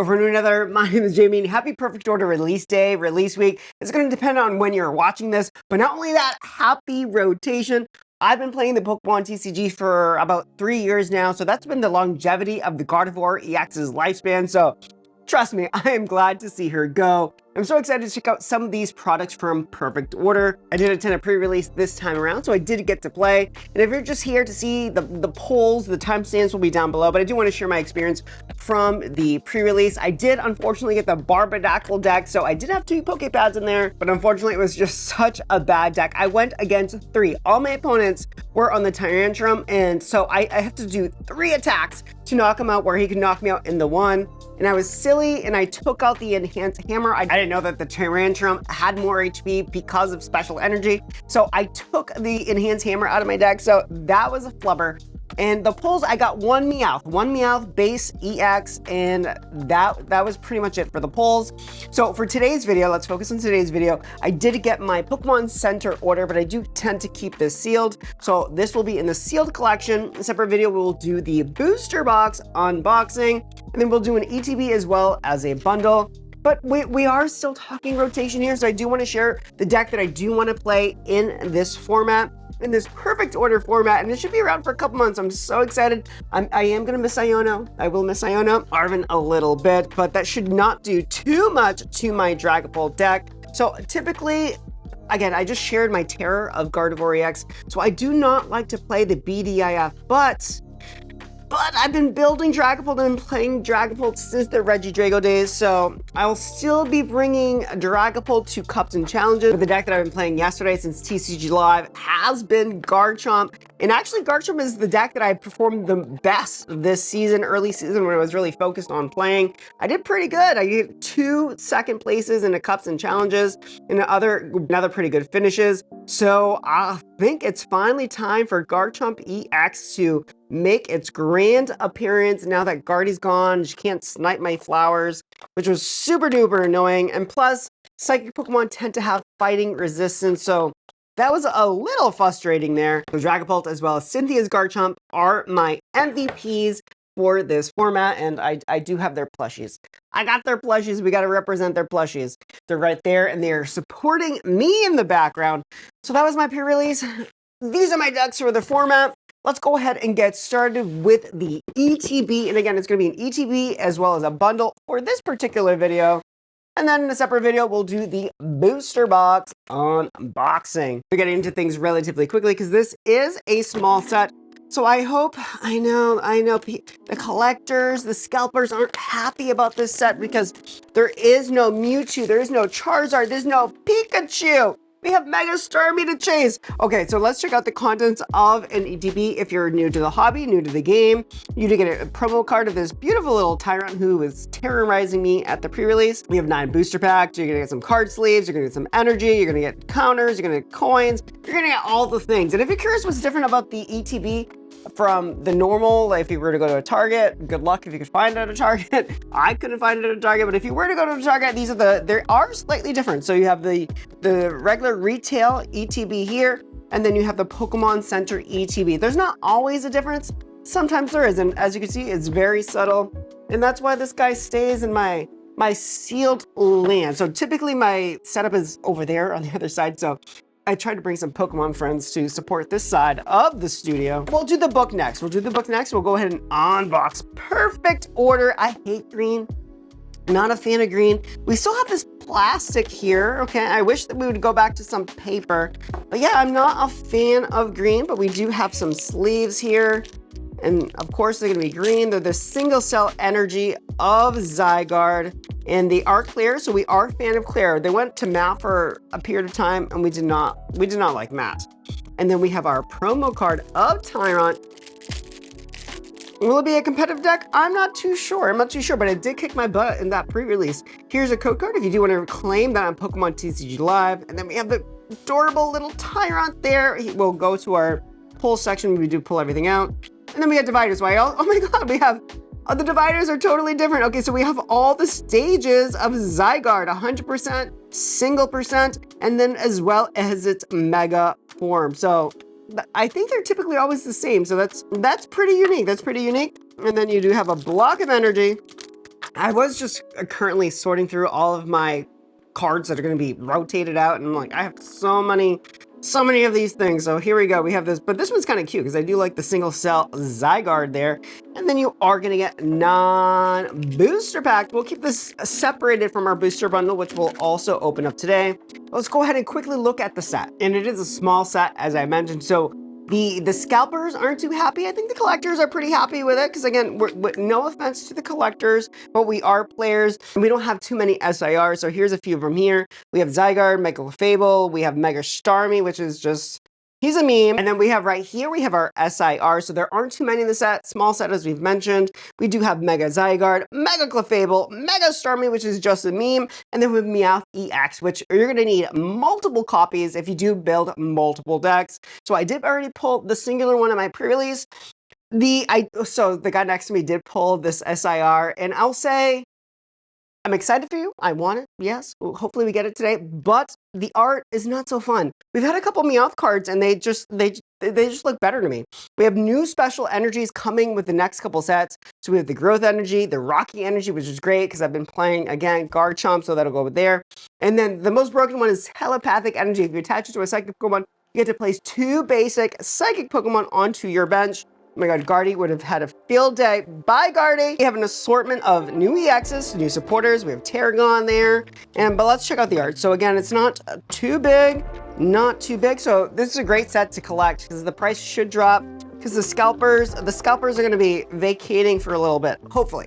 Over to another. My name is Jamie, and happy perfect order release day, release week. It's going to depend on when you're watching this, but not only that, happy rotation. I've been playing the Pokemon TCG for about 3 years now, so that's been the longevity of the Gardevoir EX's lifespan. So trust me, I am glad to see her go. I'm so excited to check out some of these products from Perfect Order. I did attend a pre-release this time around, so I did get to play. And if you're just here to see the polls, the timestamps will be down below, but I do want to share my experience from the pre-release. I did unfortunately get the Barbadactyl deck, so I did have 2 Pokepads in there, but unfortunately it was just such a bad deck. I went against 3. All my opponents were on the Tyrantrum, and so I have to do 3 attacks to knock him out where he could knock me out in the 1. And I was silly and I took out the Enhanced Hammer. I didn't know that the Tyrantrum had more HP because of special energy. So I took the Enhanced Hammer out of my deck. So that was a flubber. And the pulls, I got one Meowth base EX, and that was pretty much it for the pulls. So for today's video, let's focus on today's video. I did get my Pokemon Center order, but I do tend to keep this sealed. So this will be in the sealed collection. A separate video, we'll do the booster box unboxing, and then we'll do an ETB as well as a bundle. But we are still talking rotation here, so I do want to share the deck that I do want to play in this format, in this Perfect Order format, and it should be around for a couple months. I'm so excited. I am going to miss Iono. I will miss Iono, Arven a little bit, but that should not do too much to my Dragapult deck. So typically, again, I just shared my terror of Gardevoir EX, so I do not like to play the BDIF, but I've been building Dragapult and playing Dragapult since the Regidrago days, so I'll still be bringing Dragapult to Cups and Challenges. But the deck that I've been playing yesterday since TCG Live has been Garchomp. And actually, Garchomp is the deck that I performed the best this season, early season, when I was really focused on playing. I did pretty good. I gave 2 second places in the Cups and Challenges and another pretty good finishes. So I think it's finally time for Garchomp EX to make its grand appearance now that Guardy's gone. She can't snipe my flowers, which was super duper annoying. And plus, Psychic Pokemon tend to have fighting resistance, so that was a little frustrating there. So Dragapult as well as Cynthia's Garchomp are my MVPs for this format, and I do have their plushies. I got their plushies. We got to represent their plushies. They're right there, and they're supporting me in the background. So that was my pre-release. These are my decks for the format. Let's go ahead and get started with the ETB. And again, it's going to be an ETB as well as a bundle for this particular video. And then in a separate video, we'll do the booster box unboxing. We're getting into things relatively quickly because this is a small set. So I know the collectors, the scalpers aren't happy about this set because there is no Mewtwo, there is no Charizard, there's no Pikachu. We have Mega Starmie to chase. Okay, so let's check out the contents of an ETB. If you're new to the hobby, new to the game, you do get a promo card of this beautiful little Tyrant who was terrorizing me at the pre-release. We have 9 booster packs. You're gonna get some card sleeves. You're gonna get some energy. You're gonna get counters. You're gonna get coins. You're gonna get all the things. And if you're curious what's different about the ETB from the normal, like if you were to go to a Target, good luck if you could find it at a Target. I couldn't find it at a Target, but if you were to go to a Target, they are slightly different. So you have the regular retail ETB here, and then you have the Pokemon Center ETB. There's not always a difference. Sometimes there is, and as you can see, it's very subtle. And that's why this guy stays in my sealed land. So typically my setup is over there on the other side. So I tried to bring some Pokemon friends to support this side of the studio. We'll do the book next. We'll go ahead and unbox Perfect Order. I hate green. Not a fan of green. We still have this plastic here. Okay, I wish that we would go back to some paper. But yeah, I'm not a fan of green, but we do have some sleeves here. And of course, they're gonna be green. They're the single cell energy of Zygarde. And they are clear, so we are a fan of clear. They went to matte for a period of time, and we did not like matte. And then we have our promo card of Tyrant. Will it be a competitive deck? I'm not too sure, but it did kick my butt in that pre-release. Here's a code card if you do want to claim that on Pokemon TCG Live. And then we have the adorable little Tyrant there. We'll go to our pull section. We do pull everything out. And then we have dividers. Oh my God, we have, the dividers are totally different. Okay, so we have all the stages of Zygarde, 100%, single percent, and then as well as its mega form. So I think they're typically always the same. So that's pretty unique. And then you do have a block of energy, I was just currently sorting through all of my cards that are going to be rotated out, and I'm like, I have so many of these things. So here we go. We have this, but this one's kind of cute because I do like the single cell Zygarde there. And then you are going to get non-booster pack. We'll keep this separated from our booster bundle, which we'll also open up today. Let's go ahead and quickly look at the set. And it is a small set, as I mentioned. So the scalpers aren't too happy. I think the collectors are pretty happy with it because, again, no offense to the collectors, but we are players and we don't have too many SIRs. So here's a few from here. We have Zygarde, Mega Clefable, we have Mega Starmie, which is just, he's a meme. And then we have right here, we have our SIR. So there aren't too many in the set, small set as we've mentioned. We do have Mega Zygarde, Mega Clefable, Mega Starmie, which is just a meme. And then we have Meowth EX, which you're gonna need multiple copies if you do build multiple decks. So I did already pull the singular one in my pre-release. So the guy next to me did pull this SIR, and I'll say, I'm excited for you. I want it. Yes. Hopefully we get it today. But the art is not so fun. We've had a couple Meowth cards and they just look better to me. We have new special energies coming with the next couple sets. So we have the growth energy, the rocky energy, which is great because I've been playing again Garchomp, so that'll go with there. And then the most broken one is telepathic energy. If you attach it to a psychic Pokemon, you get to place 2 basic psychic Pokemon onto your bench. Oh my god, Guardy would have had a field day. Bye, Guardy! We have an assortment of new EXs, new supporters. We have Tarragon there. But let's check out the art. So again, it's not too big, not too big. So this is a great set to collect because the price should drop because the scalpers are going to be vacating for a little bit. Hopefully.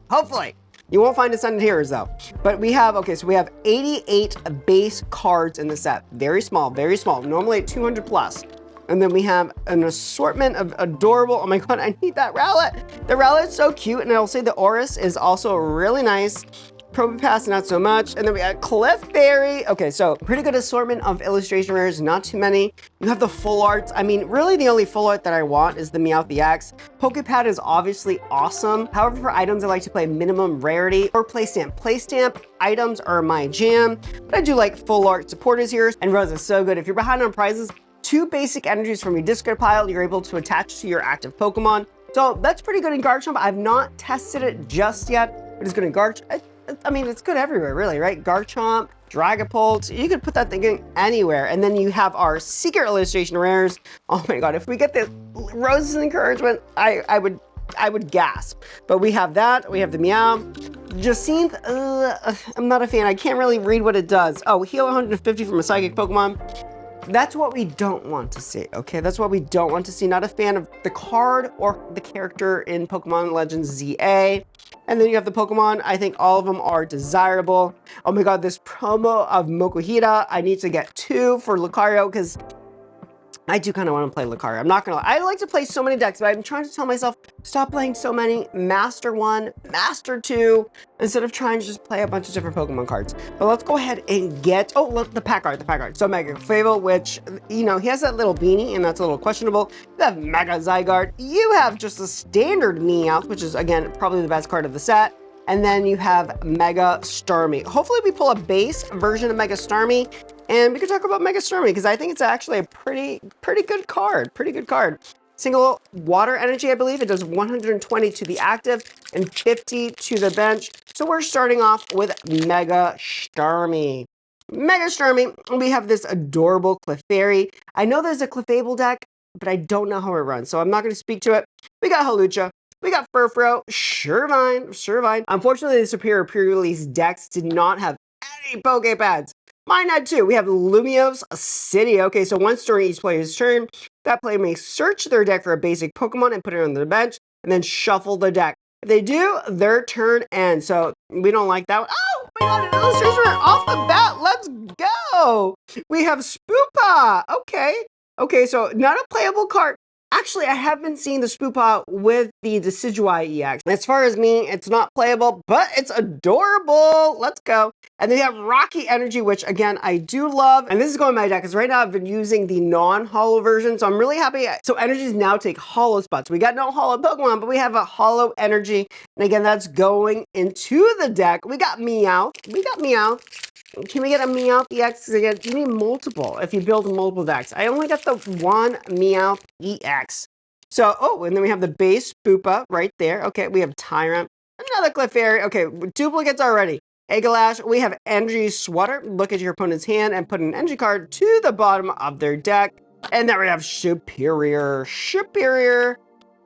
You won't find Ascended Heroes though. But we have, okay, so we have 88 base cards in the set. Very small, normally at 200 plus. And then we have an assortment of adorable, oh my god, I need that Rowlet. The Rowlet is so cute, and I'll say the Oris is also really nice. Probopass, not so much. And then we got Clefairy. Okay, so pretty good assortment of illustration rares, not too many. You have the full arts. I mean, really the only full art that I want is the Meowth EX. Poképad is obviously awesome. However, for items, I like to play minimum rarity or playstamp. Playstamp items are my jam, but I do like full art supporters here. And Rose is so good. If you're behind on prizes, 2 basic energies from your discard pile you're able to attach to your active Pokemon. So that's pretty good in Garchomp. I've not tested it just yet, but it's good in Garchomp. I mean, it's good everywhere, really, right? Garchomp, Dragapult, you could put that thing in anywhere. And then you have our secret illustration rares. Oh my god, if we get the Rose's Encouragement, I would gasp. But we have that, we have the Meow. Jacinthe, I'm not a fan. I can't really read what it does. Oh, heal 150 from a psychic Pokemon. That's what we don't want to see, okay? That's what we don't want to see. Not a fan of the card or the character in Pokemon Legends ZA. And then you have the Pokemon. I think all of them are desirable. Oh my god, this promo of Mokuhita. I need to get 2 for Lucario because I do kind of want to play Lucario. I'm not going to lie. I like to play so many decks, but I'm trying to tell myself, stop playing so many. Master 1, Master 2, instead of trying to just play a bunch of different Pokemon cards. But let's go ahead and get, oh, look, the pack art. So Mega Clefable, which, you know, he has that little beanie, and that's a little questionable. You have Mega Zygarde. You have just a standard Meowth, which is, again, probably the best card of the set. And then you have Mega Starmie. Hopefully we pull a base version of Mega Starmie, and we can talk about Mega Starmie because I think it's actually a pretty good card. Single water energy, I believe. It does 120 to the active and 50 to the bench. So we're starting off with Mega Starmie. We have this adorable Clefairy. I know there's a Clefable deck, but I don't know how it runs, so I'm not going to speak to it. We got Hawlucha. We got Furfrou, Shervine. Unfortunately, the superior pre-release decks did not have any Poképads. Mine had 2. We have Lumiose City. Okay, so once during each player's turn, that player may search their deck for a basic Pokemon and put it on their bench, and then shuffle the deck. If they do, their turn ends. So we don't like that one. Oh, we got an illustration off the bat. Let's go. We have Spoopa. Okay, so not a playable card. Actually, I have been seeing the Spoopa with the Decidueye EX. As far as me, it's not playable, but it's adorable. Let's go. And then you have Rocky Energy, which again, I do love. And this is going in my deck because right now I've been using the non-holo version, so I'm really happy. So energies now take holo spots. We got no holo Pokemon, but we have a holo energy. And again, that's going into the deck. We got Meowth. Can we get a Meowth EX? Again, you need multiple if you build multiple decks. I only got the 1 Meowth EX. So, oh, and then we have the base Spoopa right there. Okay, we have Tyrant. Another Clefairy. Okay, duplicates already. Aegislash, we have Energy Sweater. Look at your opponent's hand and put an energy card to the bottom of their deck. And then we have Superior.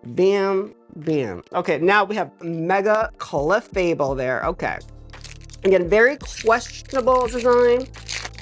Bam, bam. Okay, now we have Mega Clefable there. Okay. Again, very questionable design.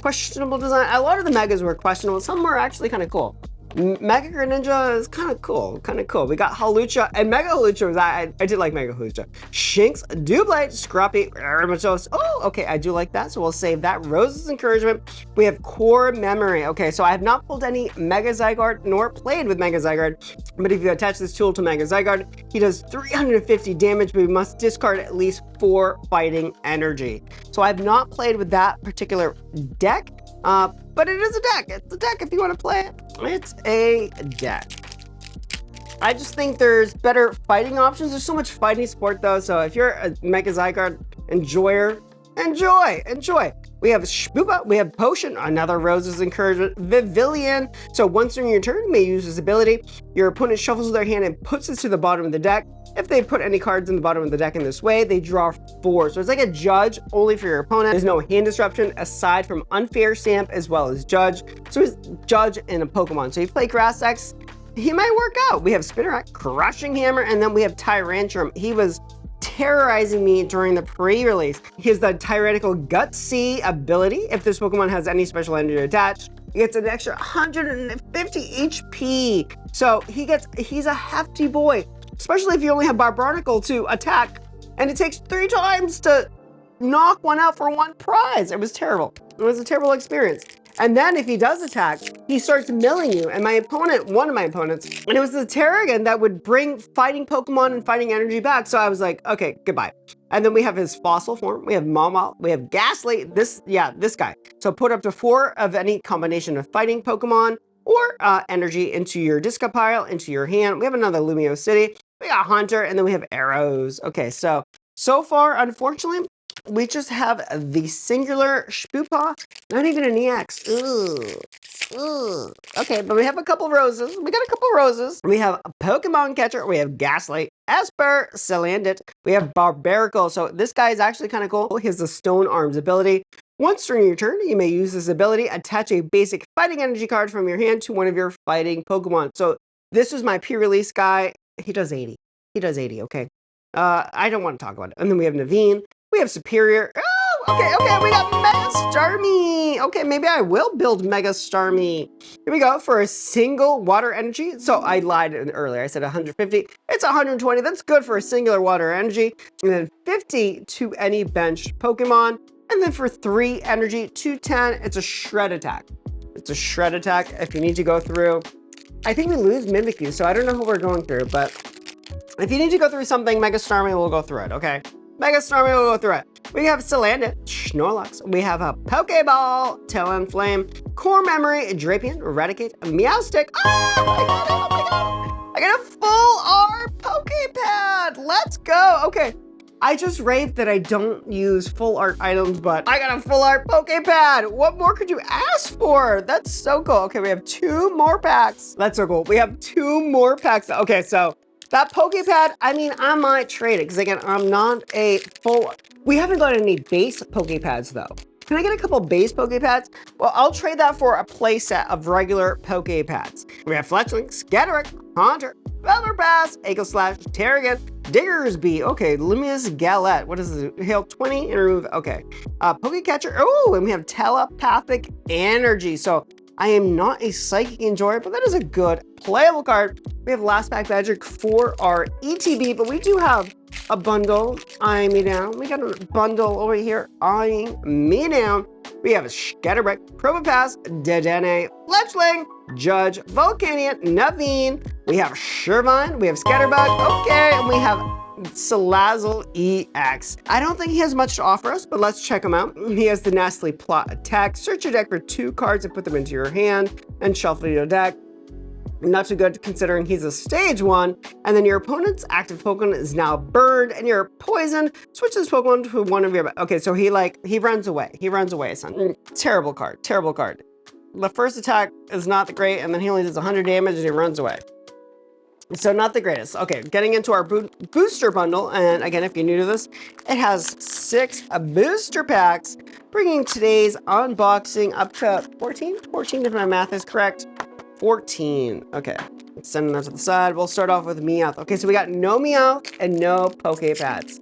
A lot of the Megas were questionable. Some were actually kind of cool. Mega Greninja is kind of cool, We got Halucha, and Mega Halucha was, I did like Mega Halucha. Shinx, Doublette, Scrappy, Aramatos. Oh, okay, I do like that, so we'll save that. Rose's Encouragement. We have Core Memory. Okay, so I have not pulled any Mega Zygarde, nor played with Mega Zygarde, but if you attach this tool to Mega Zygarde, he does 350 damage, but we must discard at least 4 fighting energy. So I have not played with that particular deck, but it is a deck. It's a deck if you want to play it. It's a deck. I just think there's better fighting options. There's so much fighting support though, so if you're a Mega Zygarde enjoyer, enjoy. We have Shpoopa, we have Potion, another Rose's Encouragement, Vivillon. So once during your turn, you may use this ability. Your opponent shuffles their hand and puts it to the bottom of the deck. If they put any cards in the bottom of the deck in this way, they draw 4. So it's like a Judge, only for your opponent. There's no hand disruption aside from Unfair Stamp as well as Judge. So it's Judge in a Pokemon. So if you play Grass X, he might work out. We have Spinnerack, Crushing Hammer, and then we have Tyrantrum. He was terrorizing me during the pre-release. He has the Tyrannical Gutsy ability. If this Pokemon has any special energy attached, he gets an extra 150 HP. So he's a hefty boy, especially if you only have Barbarnacle to attack, and it takes 3 times to knock one out for 1 prize. It was terrible. It was a terrible experience. And then if he does attack, he starts milling you. And my opponent, one of my opponents, and it was the Terrigan that would bring fighting Pokemon and fighting energy back. So I was like, okay, goodbye. And then we have his fossil form. We have Mawile. We have Ghastly. This guy. So put up to 4 of any combination of fighting Pokemon or energy into your discard pile, into your hand. We have another Lumio City. We got Hunter, and then we have Arrows. Okay, so far, unfortunately, we just have the singular Shpoopa, not even an EX. Ooh. Okay, but we have a couple roses. We got a couple roses. We have a Pokemon Catcher. We have Ghastly, Esper, Salandit. We have Barbaracle. So this guy is actually kind of cool. He has the Stone Arms ability. Once during your turn, you may use this ability, attach a basic fighting energy card from your hand to one of your fighting Pokemon. So this was my pre-release guy. He does 80. Okay. I don't want to talk about it. And then we have Naveen. We have Superior. Oh, okay, we got Mega Starmie. Okay, maybe I will build Mega Starmie. Here we go for a single water energy. So I lied earlier. I said 150. It's 120. That's good for a singular water energy. And then 50 to any benched Pokemon. And then for 3 energy, 210, it's a Shred Attack. If you need to go through. I think we lose Mimikyu, so I don't know who we're going through, but if you need to go through something, Mega Starmie will go through it, okay? Mega Starmie will go through it. We have Salandit, Snorlax. We have a Pokeball, Talonflame, Core Memory, Drapion, Eradicate, Meowstic. Oh my god! I got a full R Pokepad! Let's go! Okay, I just raved that I don't use full art items, but I got a full art Pokepad! What more could you ask for? That's so cool. Okay, we have 2 more packs. That's so cool. We have 2 more packs. Okay, so that Pokepad, I mean, I might trade it because again, I'm not a full. We haven't got any base Pokepads though. Can I get a couple base Pokepads? Well, I'll trade that for a playset of regular Pokepads. We have Fletchling, Scatterick, Haunter, Velverpass, Aegislash, Terrigan, Diggersby. Okay, Lumious Galette. What is this? Hail 20 and remove. Okay. Pokecatcher. Oh, and we have Telepathic Energy. So I am not a Psychic Enjoyer, but that is a good playable card. We have Last Pack Magic for our ETB, but we do have a bundle eyeing me down. We got a bundle over here eyeing me down. We have a Scatterbrack, Probopass, Dedenne, Fletchling, Judge, Volcanion, Naveen. We have Shervine, we have Scatterbug, okay, and we have Salazzle EX. I don't think he has much to offer us, but let's check him out. He has the Nastily Plot Attack. Search your deck for 2 cards and put them into your hand and shuffle your deck. Not too good considering he's a stage 1, and then your opponent's active Pokemon is now burned and you're poisoned. Switch this Pokemon to one of your, okay, so he runs away, son. Terrible card. The first attack is not great, and then he only does 100 damage and he runs away. So not the greatest. Okay, getting into our booster bundle. And again, if you're new to this, it has 6 booster packs, bringing today's unboxing up to 14? 14 if my math is correct. 14. Okay, let's send that to the side. We'll start off with Meowth. Okay, so we got no Meowth and no Pokepads.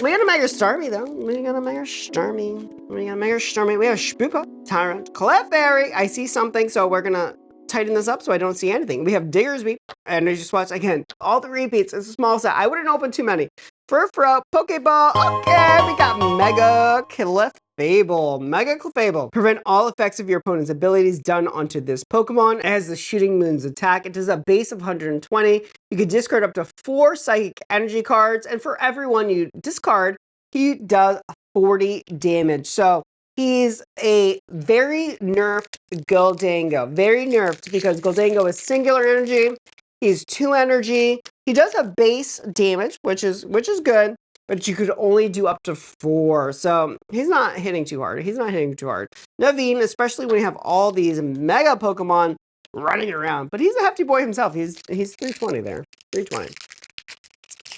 We got a Mega Starmie though. We got a Mega Starmie. We have Shpoopa, Tyrant, Clefairy. I see something, so we're gonna tighten this up so I don't see anything. We have Diggersby, Energy Swatch. Again, all the repeats. It's a small set. I wouldn't open too many. Furfrou, Pokeball. Okay, we got Mega Clefable. Mega Clefable. Prevent all effects of your opponent's abilities done onto this Pokemon. It has the Shooting Moon's attack. It does a base of 120. You could discard up to 4 Psychic Energy cards, and for every one you discard, he does 40 damage. So he's a very nerfed Gholdengo. Very nerfed because Gholdengo is singular energy. He's 2 energy. He does have base damage, which is good, but you could only do up to 4. So he's not hitting too hard. Naveen, especially when you have all these mega Pokemon running around. But he's a hefty boy himself. He's 320 there. 320.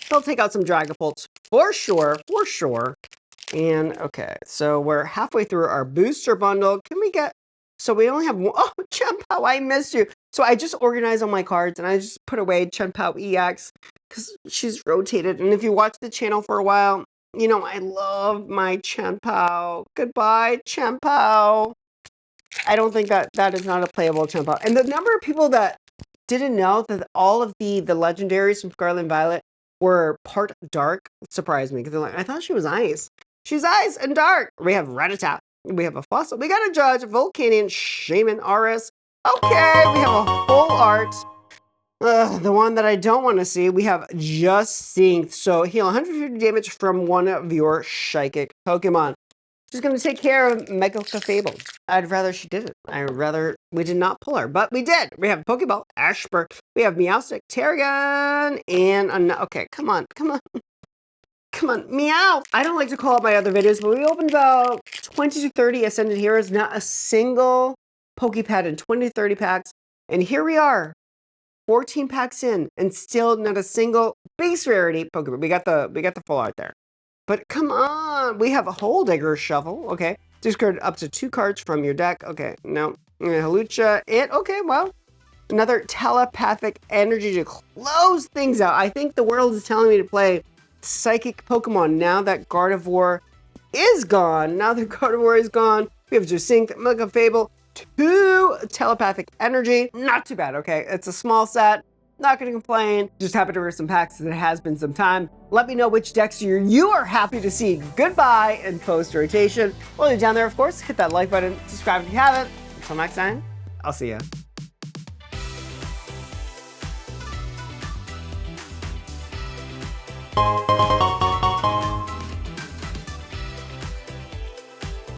He'll take out some Dragapults for sure. And okay, so we're halfway through our booster bundle. Can we get, so we only have one, oh, Chien-Pao, I missed you. So I just organized all my cards and I just put away Chien-Pao EX because she's rotated. And if you watch the channel for a while, you know, I love my Chien-Pao. Goodbye, Chien-Pao. I don't think that is not a playable Chien-Pao. And the number of people that didn't know that all of the legendaries from Scarlet and Violet were part dark surprised me because they're like, I thought she was ice. She's ice and dark. We have Rattata. We have a Fossil. We got a Judge, Volcanion, Shaman, Aris. Okay, we have a full art. The one that I don't want to see, we have Just Synced. So heal 150 damage from one of your Psychic Pokemon. She's going to take care of Mega Clefable. I'd rather she didn't. I'd rather we did not pull her, but we did. We have Pokeball, Ashburn. We have Meowstic, Tarragon, and okay, come on. Meow. I don't like to call out my other videos, but we opened about 20 to 30 Ascended Heroes, not a single Pokepad in 20 to 30 packs. And here we are, 14 packs in, and still not a single base rarity Pokemon. We got the full art there. But come on, we have a Hole Digger Shuffle, okay. Discard up to 2 cards from your deck. Okay, no. Halucha, okay, well. Another Telepathic Energy to close things out. I think the world is telling me to play Psychic Pokemon now that Gardevoir is gone. We have Just Synced, Mega Fable, 2 Telepathic Energy. Not too bad, okay? It's a small set. Not gonna complain. Just happy to read some packs as it has been some time. Let me know which decks you are happy to see goodbye in post-rotation. While you're down there, of course, hit that like button, subscribe if you haven't. Until next time, I'll see ya.